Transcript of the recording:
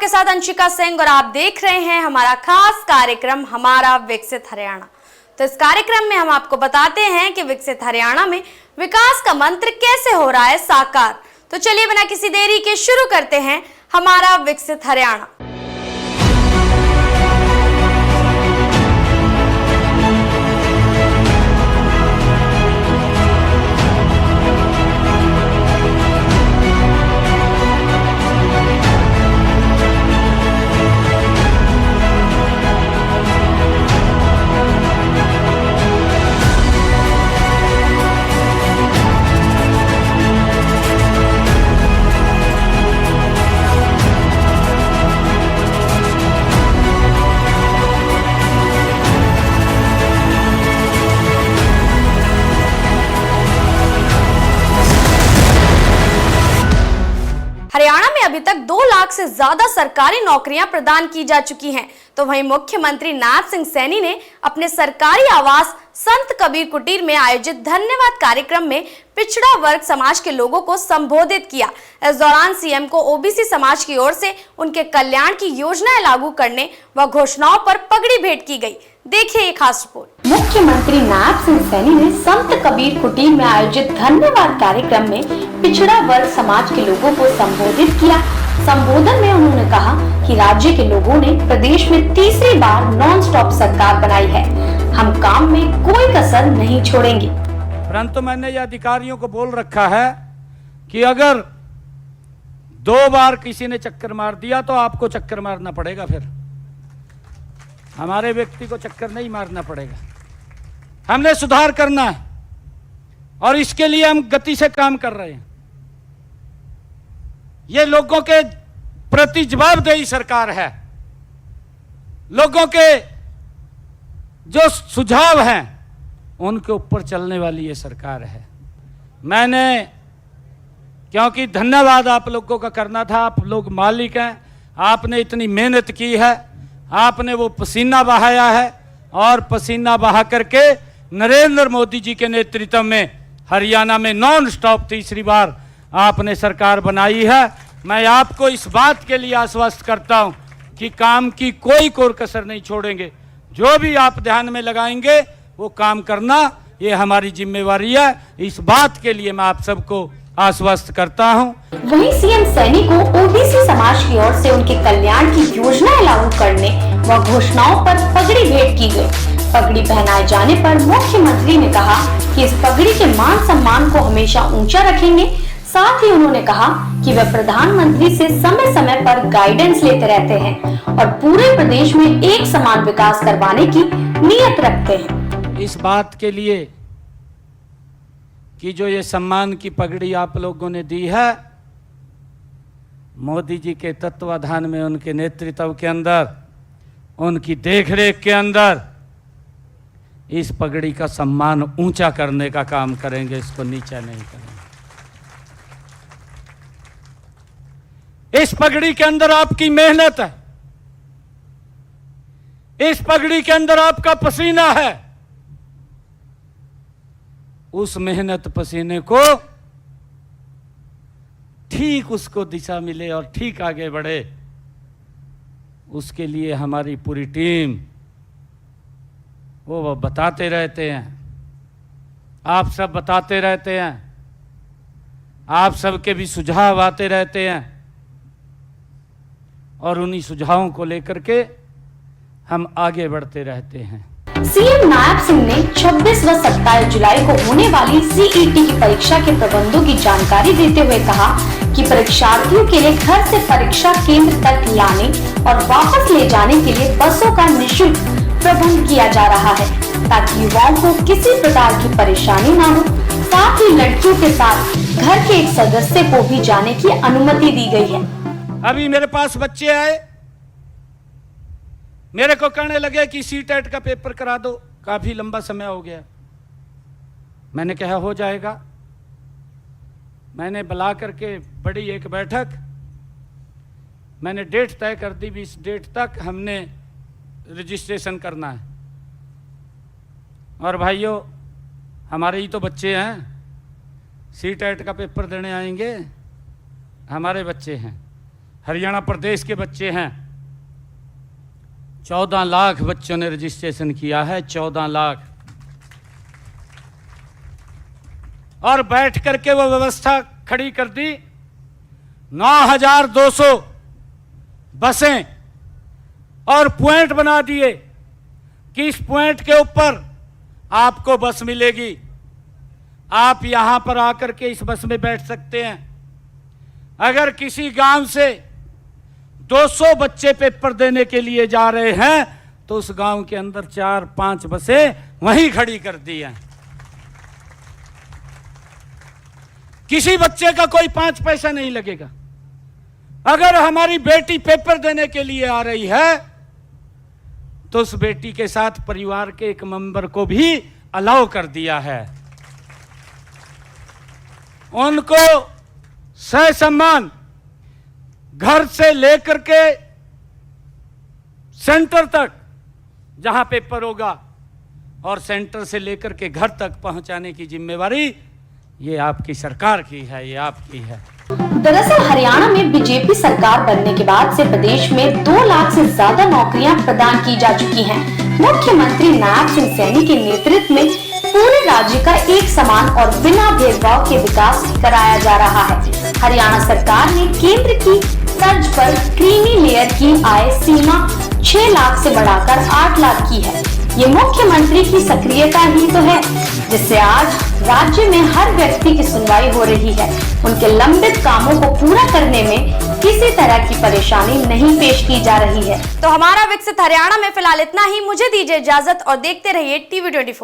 आपके साथ अंशिका सिंह और आप देख रहे हैं हमारा खास कार्यक्रम हमारा विकसित हरियाणा। तो इस कार्यक्रम में हम आपको बताते हैं कि विकसित हरियाणा में विकास का मंत्र कैसे हो रहा है साकार। तो चलिए बिना किसी देरी के शुरू करते हैं हमारा विकसित हरियाणा। हरियाणा में अभी तक 2 लाख से ज्यादा सरकारी नौकरियां प्रदान की जा चुकी हैं। तो वहीं मुख्यमंत्री नायब सिंह सैनी ने अपने सरकारी आवास संत कबीर कुटीर में आयोजित धन्यवाद कार्यक्रम में पिछड़ा वर्ग समाज के लोगों को संबोधित किया। इस दौरान सीएम को ओबीसी समाज की ओर से उनके कल्याण की योजनाएं लागू करने व घोषणाओं पर पगड़ी भेंट की गई। देखिए एक खास रिपोर्ट। मुख्यमंत्री नायब सिंह सैनी ने संत कबीर कुटीर में आयोजित धन्यवाद कार्यक्रम में पिछड़ा वर्ग समाज के लोगों को संबोधित किया। संबोधन में उन्होंने कहा कि राज्य के लोगों ने प्रदेश में तीसरी बार नॉन स्टॉप सरकार बनाई है। हम काम में कोई कसर नहीं छोड़ेंगे। परंतु मैंने ये अधिकारियों को बोल रखा है कि अगर 2 बार किसी ने चक्कर मार दिया तो आपको चक्कर मारना पड़ेगा। फिर हमारे व्यक्ति को चक्कर नहीं मारना पड़ेगा। हमने सुधार करना है और इसके लिए हम गति से काम कर रहे हैं। ये लोगों के प्रति जवाबदेही सरकार है। लोगों के जो सुझाव हैं उनके ऊपर चलने वाली ये सरकार है। मैंने क्योंकि धन्यवाद आप लोगों का करना था, आप लोग मालिक हैं, आपने इतनी मेहनत की है, आपने वो पसीना बहाया है और पसीना बहा करके नरेंद्र मोदी जी के नेतृत्व में हरियाणा में नॉन स्टॉप तीसरी बार आपने सरकार बनाई है। मैं आपको इस बात के लिए आश्वस्त करता हूं कि काम की कोई कसर नहीं छोड़ेंगे। जो भी आप ध्यान में लगाएंगे वो काम करना ये हमारी जिम्मेवारी है। इस बात के लिए मैं आप सबको आश्वस्त करता हूं। वहीं सीएम सैनी को ओबीसी समाज की ओर से उनके कल्याण की योजनाएं लागू करने व घोषणाओं पर पगड़ी भेंट की गई। पगड़ी पहनाए जाने पर मुख्यमंत्री ने कहा कि इस पगड़ी के मान सम्मान को हमेशा ऊंचा रखेंगे। साथ ही उन्होंने कहा कि वे प्रधानमंत्री से समय समय पर गाइडेंस लेते रहते हैं और पूरे प्रदेश में एक समान विकास करवाने की नीयत रखते हैं। इस बात के लिए कि जो ये सम्मान की पगड़ी आप लोगों ने दी है, मोदी जी के तत्वाधान में, उनके नेतृत्व के अंदर, उनकी देखरेख के अंदर इस पगड़ी का सम्मान ऊंचा करने का काम करेंगे, इसको नीचा नहीं करेंगे। इस पगड़ी के अंदर आपकी मेहनत है, इस पगड़ी के अंदर आपका पसीना है। उस मेहनत पसीने को ठीक उसको दिशा मिले और ठीक आगे बढ़े, उसके लिए हमारी पूरी टीम वो बताते रहते हैं। आप सब बताते रहते हैं, आप सबके भी सुझाव आते रहते हैं और उन्हीं सुझावों को लेकर के हम आगे बढ़ते रहते हैं। सीएम नायब सिंह ने 26 व 27 जुलाई को होने वाली सीईटी की परीक्षा के प्रबंधों की जानकारी देते हुए कहा कि परीक्षार्थियों के लिए घर से परीक्षा केंद्र तक लाने और वापस ले जाने के लिए बसों का निःशुल्क प्रबंध किया जा रहा है ताकि युवाओं को किसी प्रकार की परेशानी न हो। साथ ही लड़कियों के साथ घर के एक सदस्य को भी जाने की अनुमति दी गई है। अभी मेरे पास बच्चे आए, मेरे को कहने लगे कि सीटेट का पेपर करा दो, काफी लंबा समय हो गया। मैंने कहा हो जाएगा। मैंने बुला करके बड़ी एक बैठक, मैंने डेट तय कर दी, 20 डेट तक हमने रजिस्ट्रेशन करना है। और भाइयों, हमारे ही तो बच्चे हैं, सीटेट का पेपर देने आएंगे, हमारे बच्चे हैं। हरियाणा प्रदेश के बच्चे हैं। 14 लाख बच्चों ने रजिस्ट्रेशन किया है, 14 लाख। और बैठ करके वो व्यवस्था खड़ी कर दी। 9,200 बसें और पॉइंट बना दिए कि इस पॉइंट के ऊपर आपको बस मिलेगी, आप यहां पर आकर के इस बस में बैठ सकते हैं। अगर किसी गांव से 200 बच्चे पेपर देने के लिए जा रहे हैं तो उस गांव के अंदर 4-5 बसें वहीं खड़ी कर दी हैं। किसी बच्चे का कोई 5 पैसा नहीं लगेगा। अगर हमारी बेटी पेपर देने के लिए आ रही है तो उस बेटी के साथ परिवार के एक मेंबर को भी अलाउ कर दिया है। उनको ससम्मान घर से लेकर के सेंटर तक जहां पेपर होगा और सेंटर से लेकर के घर तक पहुंचाने की जिम्मेवारी ये आपकी सरकार की है, ये आपकी है। दरअसल हरियाणा में बीजेपी सरकार बनने के बाद से प्रदेश में 2 लाख से ज्यादा नौकरियां प्रदान की जा चुकी हैं। मुख्यमंत्री नायब सिंह सैनी के नेतृत्व में पूरे राज्य का एक समान और बिना भेदभाव के विकास कराया जा रहा है। हरियाणा सरकार ने केंद्र की तर्ज पर क्रीमी लेयर की आय सीमा 6 लाख से बढ़ाकर 8 लाख की है। ये मुख्यमंत्री की सक्रियता ही तो है जिससे आज राज्य में हर व्यक्ति की सुनवाई हो रही है। उनके लंबित कामों को पूरा करने में किसी तरह की परेशानी नहीं पेश की जा रही है। तो हमारा विकसित हरियाणा में फिलहाल इतना ही। मुझे दीजिए इजाजत और देखते रहिए TV24।